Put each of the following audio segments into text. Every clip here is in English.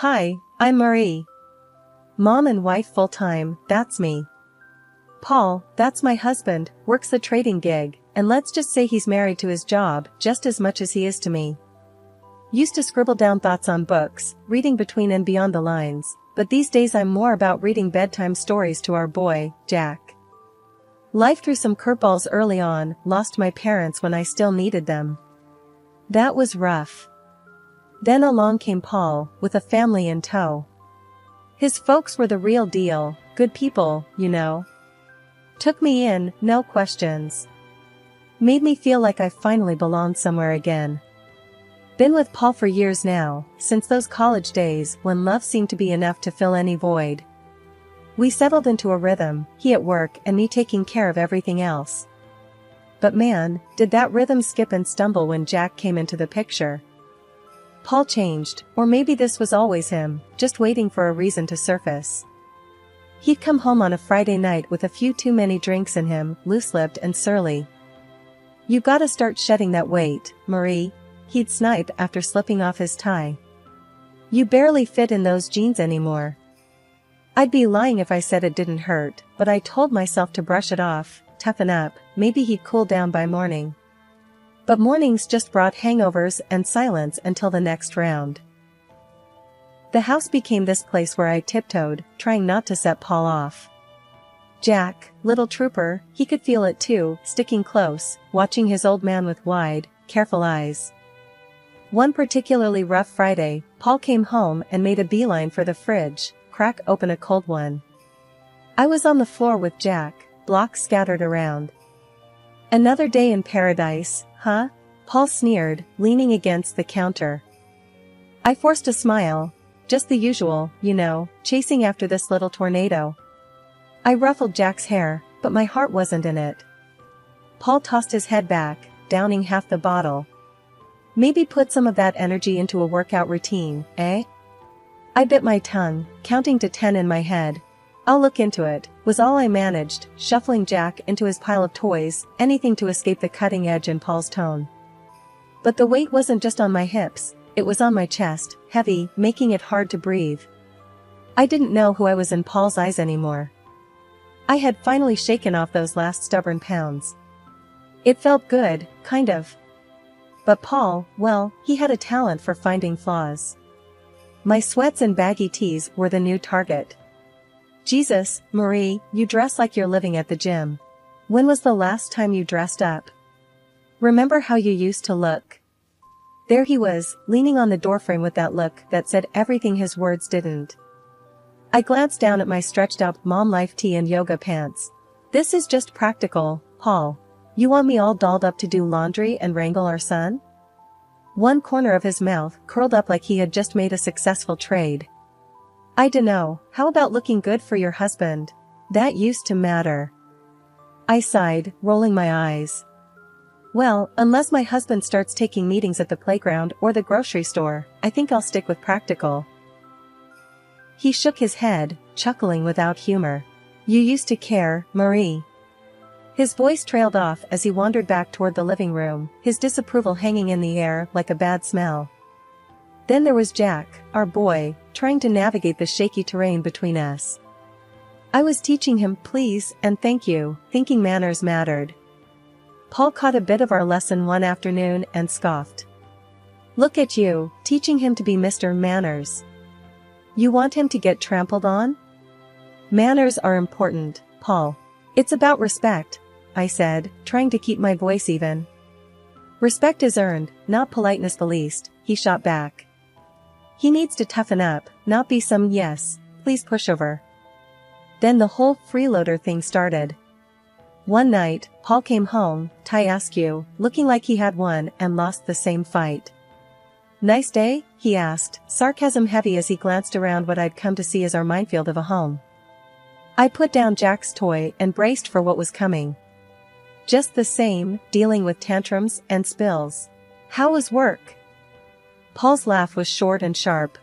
Hi, I'm Marie. Mom and wife full-time, that's me. Paul, that's my husband, works the trading gig, and let's just say he's married to his job just as much as he is to me. Used to scribble down thoughts on books, reading between and beyond the lines, but these days I'm more about reading bedtime stories to our boy, Jack. Life threw some curveballs early on, lost my parents when I still needed them. That was rough. Then along came Paul, with a family in tow. His folks were the real deal, good people, you know. Took me in, no questions. Made me feel like I finally belonged somewhere again. Been with Paul for years now, since those college days when love seemed to be enough to fill any void. We settled into a rhythm, he at work and me taking care of everything else. But man, did that rhythm skip and stumble when Jack came into the picture. Paul changed, or maybe this was always him, just waiting for a reason to surface. He'd come home on a Friday night with a few too many drinks in him, loose-lipped and surly. "You gotta start shedding that weight, Marie," he'd snipe after slipping off his tie. "You barely fit in those jeans anymore." I'd be lying if I said it didn't hurt, but I told myself to brush it off, toughen up, maybe he'd cool down by morning. But mornings just brought hangovers and silence until the next round. The house became this place where I tiptoed, trying not to set Paul off. Jack, little trooper, he could feel it too, sticking close, watching his old man with wide, careful eyes. One particularly rough Friday, Paul came home and made a beeline for the fridge, crack open a cold one. I was on the floor with Jack, blocks scattered around. "Another day in paradise, huh?" Paul sneered, leaning against the counter. I forced a smile. Just the usual, you know, chasing after this little tornado. I ruffled Jack's hair, but my heart wasn't in it. Paul tossed his head back, downing half the bottle. "Maybe put some of that energy into a workout routine, eh?" I bit my tongue, counting to 10 in my head. "I'll look into it," was all I managed, shuffling Jack into his pile of toys, anything to escape the cutting edge in Paul's tone. But the weight wasn't just on my hips, it was on my chest, heavy, making it hard to breathe. I didn't know who I was in Paul's eyes anymore. I had finally shaken off those last stubborn pounds. It felt good, kind of. But Paul, well, he had a talent for finding flaws. My sweats and baggy tees were the new target. "Jesus, Marie, you dress like you're living at the gym. When was the last time you dressed up? Remember how you used to look?" There he was, leaning on the doorframe with that look that said everything his words didn't. I glanced down at my stretched-out mom life tee and yoga pants. "This is just practical, Paul. You want me all dolled up to do laundry and wrangle our son?" One corner of his mouth curled up like he had just made a successful trade. "I dunno, how about looking good for your husband? That used to matter." I sighed, rolling my eyes. "Well, unless my husband starts taking meetings at the playground or the grocery store, I think I'll stick with practical." He shook his head, chuckling without humor. "You used to care, Marie." His voice trailed off as he wandered back toward the living room, his disapproval hanging in the air like a bad smell. Then there was Jack, our boy, trying to navigate the shaky terrain between us. I was teaching him please and thank you, thinking manners mattered. Paul caught a bit of our lesson one afternoon and scoffed. "Look at you, teaching him to be Mr. Manners. You want him to get trampled on?" "Manners are important, Paul. It's about respect," I said, trying to keep my voice even. "Respect is earned, not politeness the least," he shot back. "He needs to toughen up, not be some yes, please pushover." Then the whole freeloader thing started. One night, Paul came home, tie askew, looking like he had won and lost the same fight. "Nice day?" he asked, sarcasm heavy as he glanced around what I'd come to see as our minefield of a home. I put down Jack's toy and braced for what was coming. "Just the same, dealing with tantrums and spills. How was work?" Paul's laugh was short and sharp.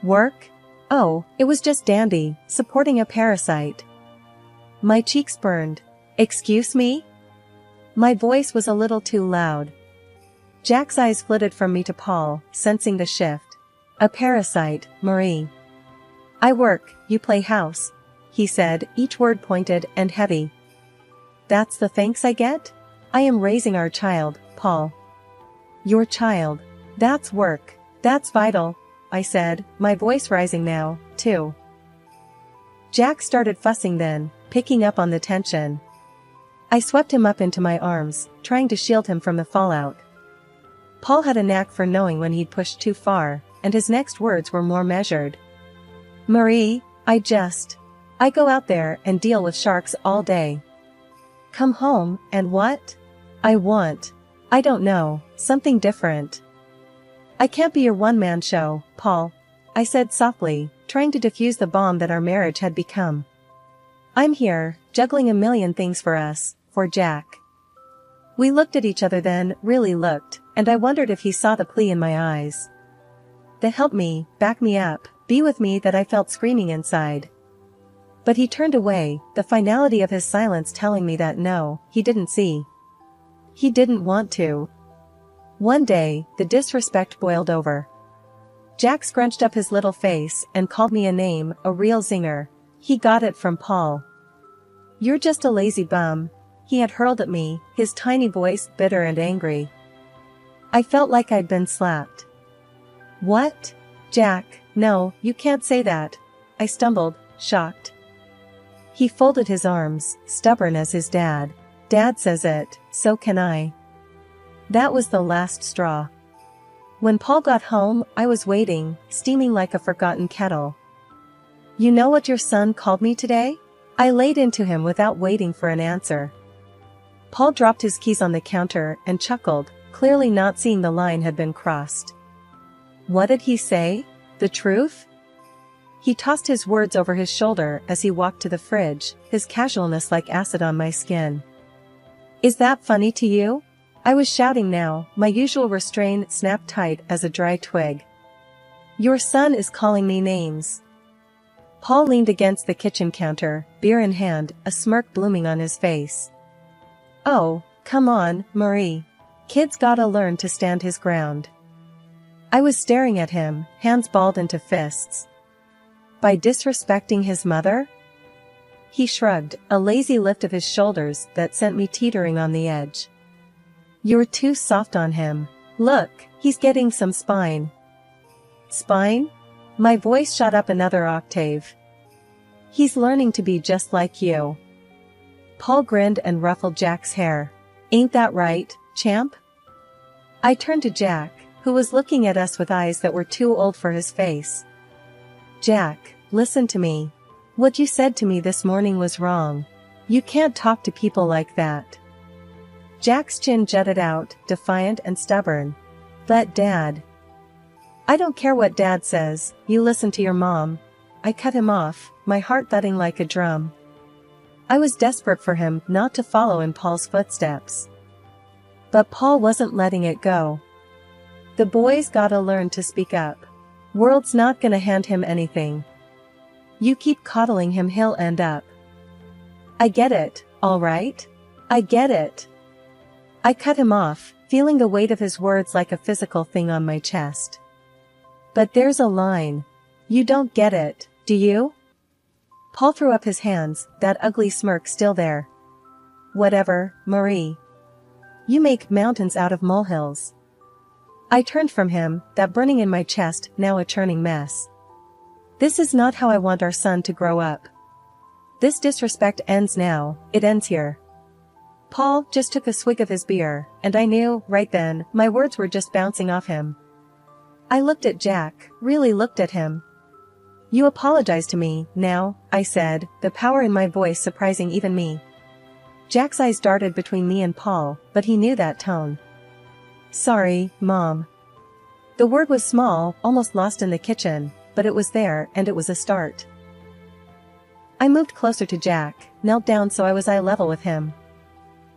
"Work? Oh, it was just dandy, supporting a parasite." My cheeks burned. "Excuse me?" My voice was a little too loud. Jack's eyes flitted from me to Paul, sensing the shift. A parasite, Marie. I work, you play house, he said, each word pointed and heavy. That's the thanks I get? I am raising our child, Paul. Your child. That's work. That's vital, I said, my voice rising now, too. Jack started fussing then, picking up on the tension. I swept him up into my arms, trying to shield him from the fallout. Paul had a knack for knowing when he'd pushed too far, and his next words were more measured. Marie, I go out there and deal with sharks all day. Come home, and what? I don't know, something different. I can't be your one-man show, Paul, I said softly, trying to defuse the bomb that our marriage had become. I'm here, juggling a million things for us, for Jack. We looked at each other then, really looked, and I wondered if he saw the plea in my eyes. The help me, back me up, be with me that I felt screaming inside. But he turned away, the finality of his silence telling me that no, he didn't see. He didn't want to. One day, the disrespect boiled over. Jack scrunched up his little face and called me a name, a real zinger. He got it from Paul. You're just a lazy bum, he had hurled at me, his tiny voice bitter and angry. I felt like I'd been slapped. What? Jack, no, you can't say that, I stumbled, shocked. He folded his arms, stubborn as his dad. Dad says it, so can I. That was the last straw. When Paul got home, I was waiting, steaming like a forgotten kettle. You know what your son called me today? I laid into him without waiting for an answer. Paul dropped his keys on the counter and chuckled, clearly not seeing the line had been crossed. What did he say? The truth? He tossed his words over his shoulder as he walked to the fridge, his casualness like acid on my skin. Is that funny to you? I was shouting now, my usual restraint snapped tight as a dry twig. Your son is calling me names. Paul leaned against the kitchen counter, beer in hand, a smirk blooming on his face. Oh, come on, Marie. Kid's gotta learn to stand his ground. I was staring at him, hands balled into fists. By disrespecting his mother? He shrugged, a lazy lift of his shoulders that sent me teetering on the edge. You're too soft on him. Look, he's getting some spine. Spine? My voice shot up another octave. He's learning to be just like you. Paul grinned and ruffled Jack's hair. Ain't that right, champ? I turned to Jack, who was looking at us with eyes that were too old for his face. Jack, listen to me. What you said to me this morning was wrong. You can't talk to people like that. Jack's chin jutted out, defiant and stubborn. But Dad. I don't care what Dad says, you listen to your mom. I cut him off, my heart thudding like a drum. I was desperate for him not to follow in Paul's footsteps. But Paul wasn't letting it go. The boy's gotta learn to speak up. World's not gonna hand him anything. You keep coddling him, he'll end up. I get it, all right? I get it. I cut him off, feeling the weight of his words like a physical thing on my chest. But there's a line. You don't get it, do you? Paul threw up his hands, that ugly smirk still there. Whatever, Marie. You make mountains out of molehills. I turned from him, that burning in my chest now a churning mess. This is not how I want our son to grow up. This disrespect ends now, it ends here. Paul just took a swig of his beer, and I knew, right then, my words were just bouncing off him. I looked at Jack, really looked at him. You apologize to me, now, I said, the power in my voice surprising even me. Jack's eyes darted between me and Paul, but he knew that tone. Sorry, Mom. The word was small, almost lost in the kitchen, but it was there and it was a start. I moved closer to Jack, knelt down so I was eye level with him.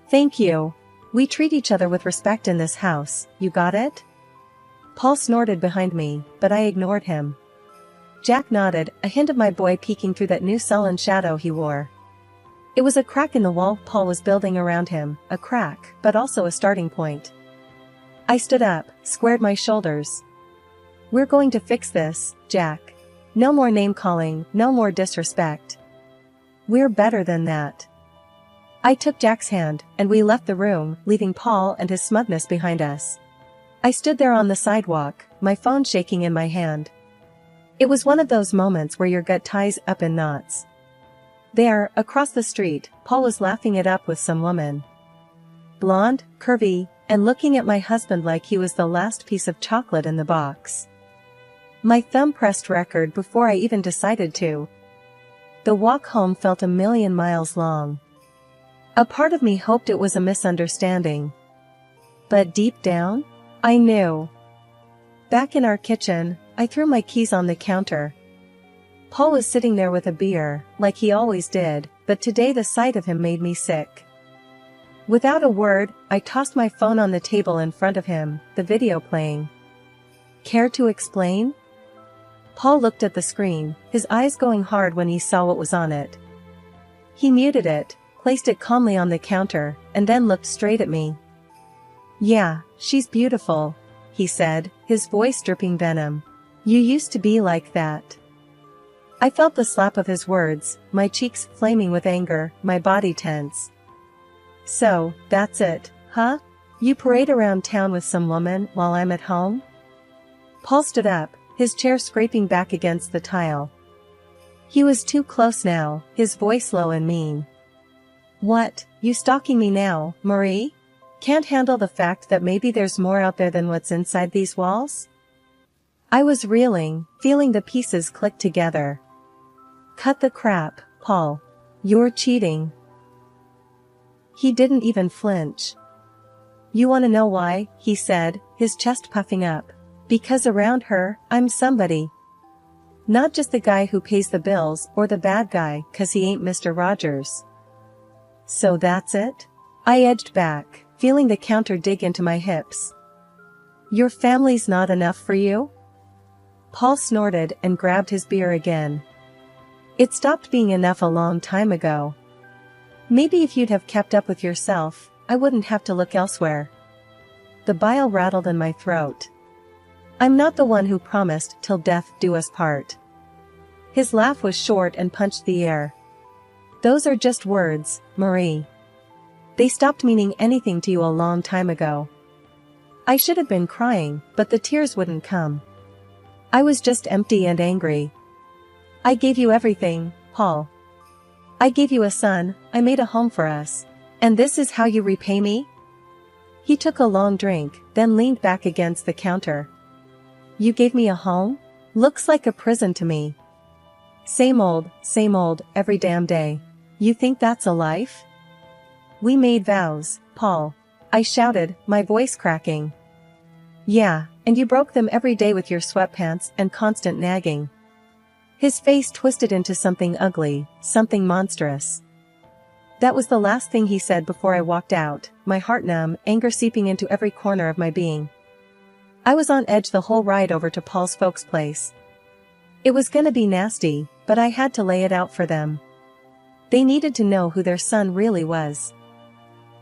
Thank you. We treat each other with respect in this house, you got it? Paul snorted behind me, but I ignored him. Jack nodded, a hint of my boy peeking through that new sullen shadow he wore. It was a crack in the wall Paul was building around him, a crack, but also a starting point. I stood up, squared my shoulders. We're going to fix this, Jack. No more name calling, no more disrespect. We're better than that. I took Jack's hand, and we left the room, leaving Paul and his smugness behind us. I stood there on the sidewalk, my phone shaking in my hand. It was one of those moments where your gut ties up in knots. There, across the street, Paul was laughing it up with some woman. Blonde, curvy, and looking at my husband like he was the last piece of chocolate in the box. My thumb pressed record before I even decided to. The walk home felt a million miles long. A part of me hoped it was a misunderstanding. But deep down, I knew. Back in our kitchen, I threw my keys on the counter. Paul was sitting there with a beer, like he always did, but today the sight of him made me sick. Without a word, I tossed my phone on the table in front of him, the video playing. Care to explain? Paul looked at the screen, his eyes going hard when he saw what was on it. He muted it, placed it calmly on the counter, and then looked straight at me. Yeah, she's beautiful, he said, his voice dripping venom. You used to be like that. I felt the slap of his words, my cheeks flaming with anger, my body tense. So, that's it, huh? You parade around town with some woman while I'm at home? Paul stood up, his chair scraping back against the tile. He was too close now, his voice low and mean. What, you stalking me now, Marie? Can't handle the fact that maybe there's more out there than what's inside these walls? I was reeling, feeling the pieces click together. Cut the crap, Paul. You're cheating. He didn't even flinch. You want to know why, he said, his chest puffing up. Because around her, I'm somebody. Not just the guy who pays the bills or the bad guy 'cause he ain't Mr. Rogers. So that's it? I edged back, feeling the counter dig into my hips. Your family's not enough for you? Paul snorted and grabbed his beer again. It stopped being enough a long time ago. Maybe if you'd have kept up with yourself, I wouldn't have to look elsewhere. The bile rattled in my throat. I'm not the one who promised till death do us part. His laugh was short and punched the air. Those are just words, Marie. They stopped meaning anything to you a long time ago. I should have been crying, but the tears wouldn't come. I was just empty and angry. I gave you everything, Paul. I gave you a son, I made a home for us. And this is how you repay me? He took a long drink, then leaned back against the counter. You gave me a home? Looks like a prison to me. Same old, every damn day. You think that's a life? We made vows, Paul. I shouted, my voice cracking. Yeah, and you broke them every day with your sweatpants and constant nagging. His face twisted into something ugly, something monstrous. That was the last thing he said before I walked out, my heart numb, anger seeping into every corner of my being. I was on edge the whole ride over to Paul's folks' place. It was gonna be nasty, but I had to lay it out for them. They needed to know who their son really was.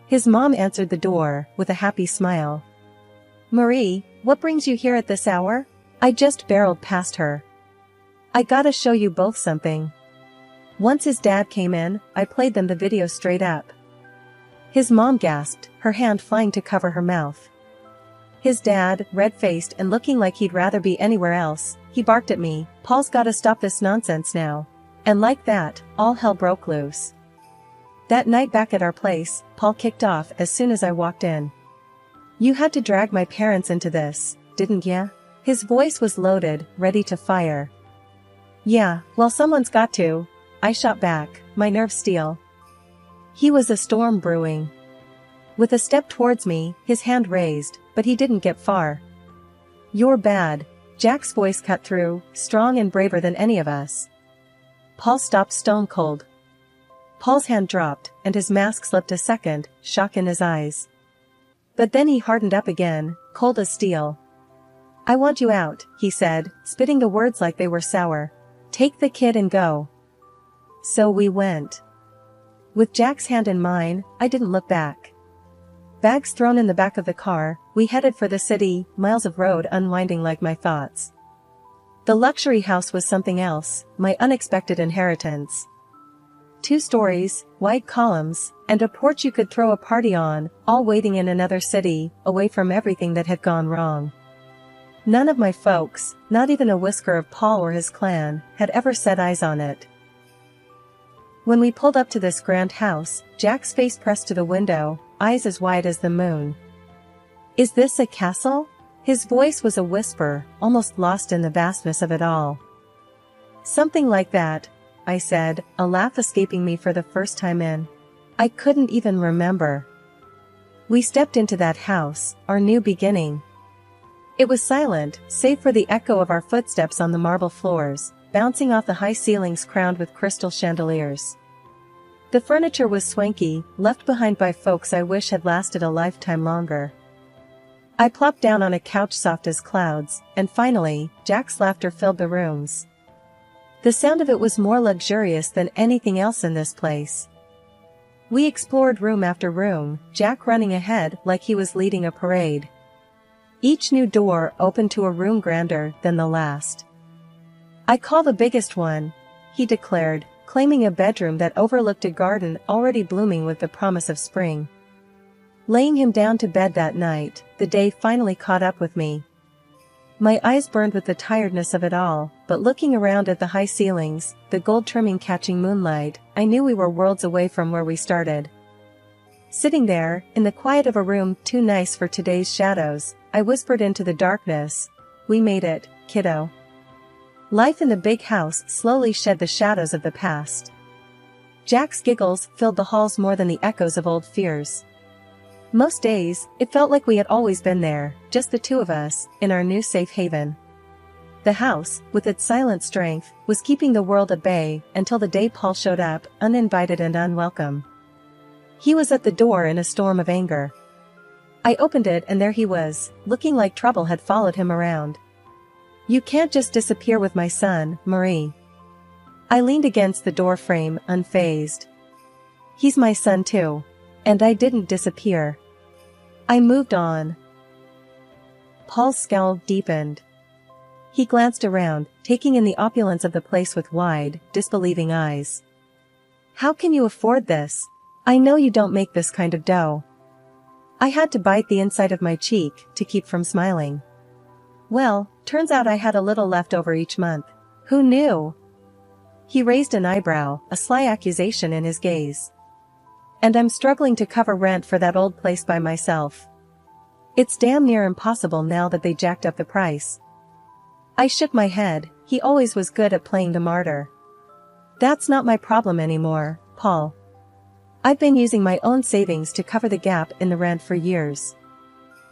His mom answered the door, with a happy smile. Marie, what brings you here at this hour? I just barreled past her. I gotta show you both something. Once his dad came in, I played them the video straight up. His mom gasped, her hand flying to cover her mouth. His dad, red-faced and looking like he'd rather be anywhere else, he barked at me, Paul's gotta stop this nonsense now. And like that, all hell broke loose. That night back at our place, Paul kicked off as soon as I walked in. You had to drag my parents into this, didn't ya? His voice was loaded, ready to fire. Yeah, well someone's got to. I shot back, my nerves steel. He was a storm brewing. With a step towards me, his hand raised, but he didn't get far. You're bad, Jack's voice cut through, strong and braver than any of us. Paul stopped stone cold. Paul's hand dropped, and his mask slipped a second, shock in his eyes. But then he hardened up again, cold as steel. I want you out, he said, spitting the words like they were sour. Take the kid and go. So we went. With Jack's hand in mine, I didn't look back. Bags thrown in the back of the car, we headed for the city, miles of road unwinding like my thoughts. The luxury house was something else, my unexpected inheritance. 2 stories, white columns, and a porch you could throw a party on, all waiting in another city, away from everything that had gone wrong. None of my folks, not even a whisker of Paul or his clan, had ever set eyes on it. When we pulled up to this grand house, Jack's face pressed to the window, eyes as wide as the moon. "Is this a castle?" His voice was a whisper, almost lost in the vastness of it all. "Something like that," I said, a laugh escaping me for the first time in. I couldn't even remember. We stepped into that house, our new beginning. It was silent, save for the echo of our footsteps on the marble floors, bouncing off the high ceilings crowned with crystal chandeliers. The furniture was swanky, left behind by folks I wish had lasted a lifetime longer. I plopped down on a couch soft as clouds, and finally, Jack's laughter filled the rooms. The sound of it was more luxurious than anything else in this place. We explored room after room, Jack running ahead like he was leading a parade. Each new door opened to a room grander than the last. "I call the biggest one," he declared, claiming a bedroom that overlooked a garden already blooming with the promise of spring. Laying him down to bed that night, the day finally caught up with me. My eyes burned with the tiredness of it all, but looking around at the high ceilings, the gold trimming catching moonlight, I knew we were worlds away from where we started. Sitting there, in the quiet of a room too nice for today's shadows, I whispered into the darkness, "We made it, kiddo." Life in the big house slowly shed the shadows of the past. Jack's giggles filled the halls more than the echoes of old fears. Most days, it felt like we had always been there, just the 2 of us, in our new safe haven. The house, with its silent strength, was keeping the world at bay, until the day Paul showed up, uninvited and unwelcome. He was at the door in a storm of anger. I opened it and there he was, looking like trouble had followed him around. "You can't just disappear with my son, Marie." I leaned against the door frame, unfazed. "He's my son too. And I didn't disappear. I moved on." Paul's scowl deepened. He glanced around, taking in the opulence of the place with wide, disbelieving eyes. "How can you afford this? I know you don't make this kind of dough." I had to bite the inside of my cheek to keep from smiling. "Well, turns out I had a little left over each month. Who knew?" He raised an eyebrow, a sly accusation in his gaze. "And I'm struggling to cover rent for that old place by myself. It's damn near impossible now that they jacked up the price." I shook my head. He always was good at playing the martyr. "That's not my problem anymore, Paul. I've been using my own savings to cover the gap in the rent for years.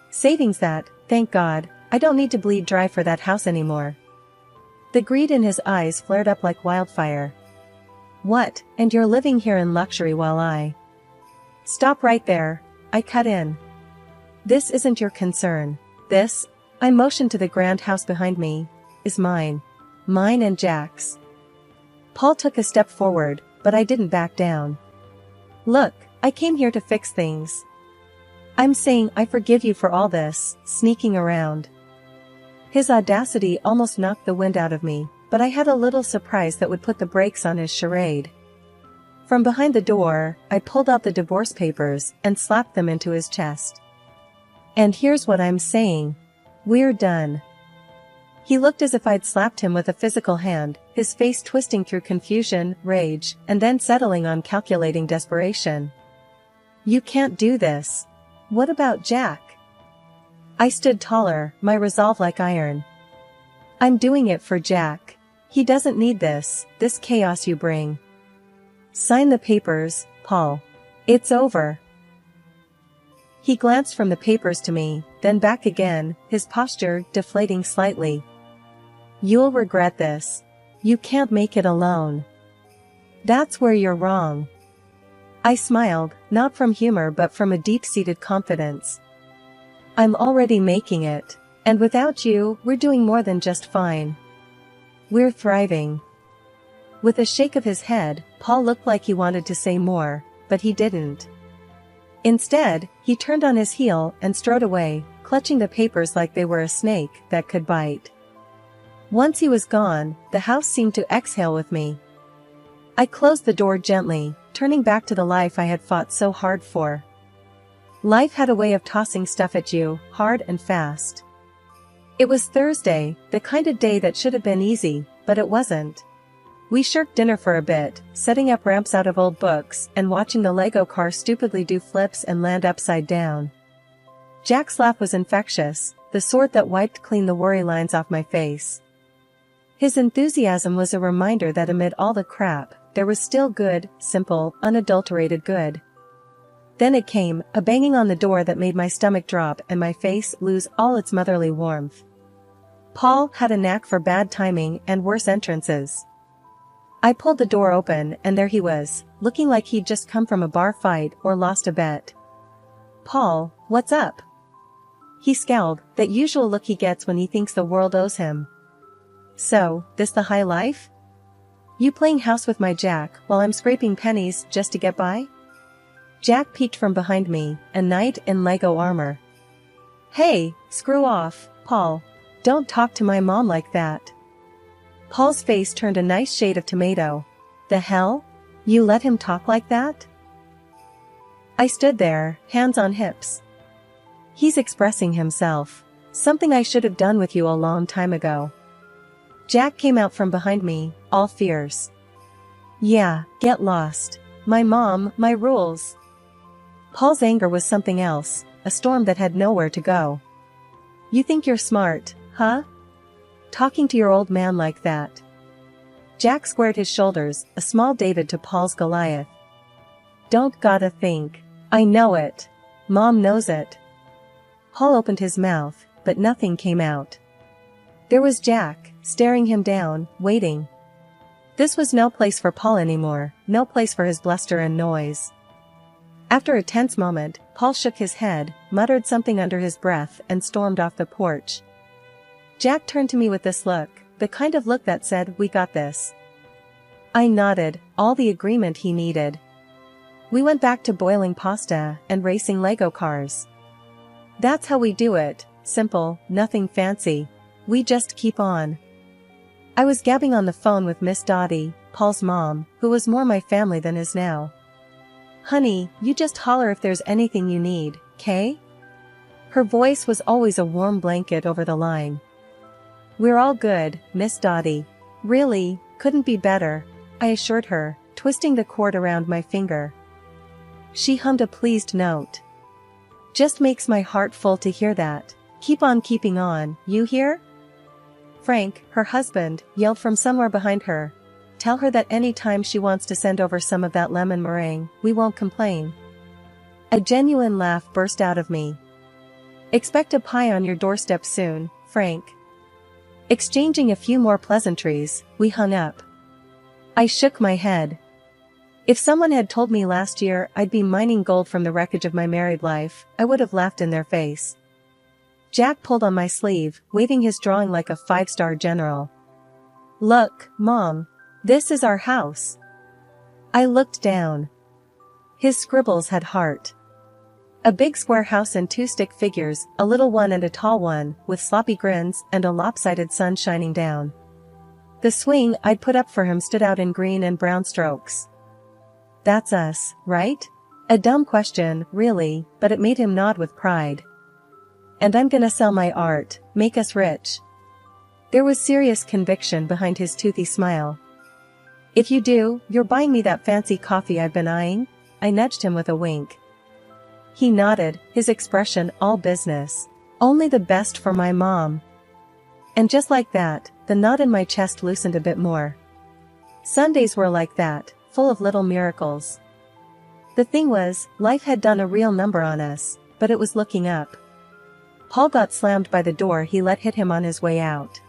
Savings that, thank God, I don't need to bleed dry for that house anymore." The greed in his eyes flared up like wildfire. "What, and you're living here in luxury while I—" "Stop right there," I cut in. "This isn't your concern. This," I motioned to the grand house behind me, "is mine. Mine and Jack's." Paul took a step forward, but I didn't back down. "Look, I came here to fix things. I'm saying I forgive you for all this, sneaking around." His audacity almost knocked the wind out of me, but I had a little surprise that would put the brakes on his charade. From behind the door, I pulled out the divorce papers and slapped them into his chest. "And here's what I'm saying. We're done." He looked as if I'd slapped him with a physical hand, his face twisting through confusion, rage, and then settling on calculating desperation. "You can't do this. What about Jack?" I stood taller, my resolve like iron. "I'm doing it for Jack. He doesn't need this chaos you bring. Sign the papers, Paul. It's over." He glanced from the papers to me, then back again, his posture deflating slightly. "You'll regret this. You can't make it alone. That's where you're wrong." I smiled, not from humor but from a deep-seated confidence. "I'm already making it. And without you, we're doing more than just fine. We're thriving." With a shake of his head, Paul looked like he wanted to say more, but he didn't. Instead, he turned on his heel and strode away, clutching the papers like they were a snake that could bite. Once he was gone, the house seemed to exhale with me. I closed the door gently, turning back to the life I had fought so hard for. Life had a way of tossing stuff at you, hard and fast. It was Thursday, the kind of day that should have been easy, but it wasn't. We shirked dinner for a bit, setting up ramps out of old books and watching the Lego car stupidly do flips and land upside down. Jack's laugh was infectious, the sort that wiped clean the worry lines off my face. His enthusiasm was a reminder that amid all the crap, there was still good, simple, unadulterated good. Then it came, a banging on the door that made my stomach drop and my face lose all its motherly warmth. Paul had a knack for bad timing and worse entrances. I pulled the door open and there he was, looking like he'd just come from a bar fight or lost a bet. "Paul, what's up?" He scowled, that usual look he gets when he thinks the world owes him. "So, this the high life? You playing house with my Jack while I'm scraping pennies just to get by?" Jack peeked from behind me, a knight in Lego armor. "Hey, screw off, Paul. Don't talk to my mom like that." Paul's face turned a nice shade of tomato. "The hell? You let him talk like that?" I stood there, hands on hips. "He's expressing himself. Something I should have done with you a long time ago." Jack came out from behind me, all fierce. "Yeah, get lost. My mom, my rules." Paul's anger was something else, a storm that had nowhere to go. "You think you're smart, huh? Talking to your old man like that?" Jack squared his shoulders, a small David to Paul's Goliath. "Don't gotta think. I know it. Mom knows it." Paul opened his mouth, but nothing came out. There was Jack, staring him down, waiting. This was no place for Paul anymore, no place for his bluster and noise. After a tense moment, Paul shook his head, muttered something under his breath and stormed off the porch. Jack turned to me with this look, the kind of look that said, "We got this." I nodded, all the agreement he needed. We went back to boiling pasta and racing Lego cars. That's how we do it, simple, nothing fancy. We just keep on. I was gabbing on the phone with Miss Dottie, Paul's mom, who was more my family than is now. "Honey, you just holler if there's anything you need, 'kay?" Her voice was always a warm blanket over the line. "We're all good, Miss Dottie. Really, couldn't be better," I assured her, twisting the cord around my finger. She hummed a pleased note. "Just makes my heart full to hear that. Keep on keeping on, you hear?" Frank, her husband, yelled from somewhere behind her. "Tell her that any time she wants to send over some of that lemon meringue, we won't complain." A genuine laugh burst out of me. "Expect a pie on your doorstep soon, Frank." Exchanging a few more pleasantries, we hung up. I shook my head. If someone had told me last year I'd be mining gold from the wreckage of my married life, I would have laughed in their face. Jack pulled on my sleeve, waving his drawing like a five-star general. "Look, Mom. This is our house." I looked down. His scribbles had heart. A big square house and two stick figures, a little one and a tall one, with sloppy grins and a lopsided sun shining down. The swing I'd put up for him stood out in green and brown strokes. "That's us, right?" A dumb question, really, but it made him nod with pride. "And I'm gonna sell my art, make us rich." There was serious conviction behind his toothy smile. "If you do, you're buying me that fancy coffee I've been eyeing?" I nudged him with a wink. He nodded, his expression all business. "Only the best for my mom." And just like that, the knot in my chest loosened a bit more. Sundays were like that, full of little miracles. The thing was, life had done a real number on us, but it was looking up. Paul got slammed by the door he let hit him on his way out.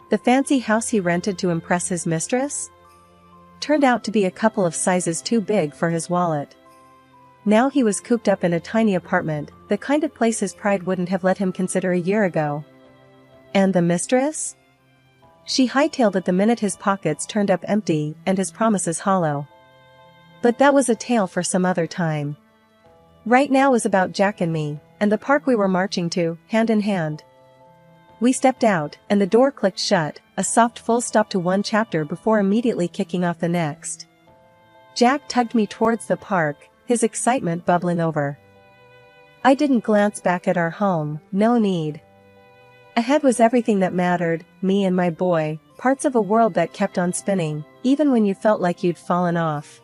The fancy house he rented to impress his mistress? Turned out to be a couple of sizes too big for his wallet. Now he was cooped up in a tiny apartment, the kind of place his pride wouldn't have let him consider a year ago. And the mistress? She hightailed it the minute his pockets turned up empty and his promises hollow. But that was a tale for some other time. Right now was about Jack and me, and the park we were marching to, hand in hand. We stepped out, and the door clicked shut, a soft full stop to one chapter before immediately kicking off the next. Jack tugged me towards the park, his excitement bubbling over. I didn't glance back at our home, no need. Ahead was everything that mattered, me and my boy, parts of a world that kept on spinning, even when you felt like you'd fallen off.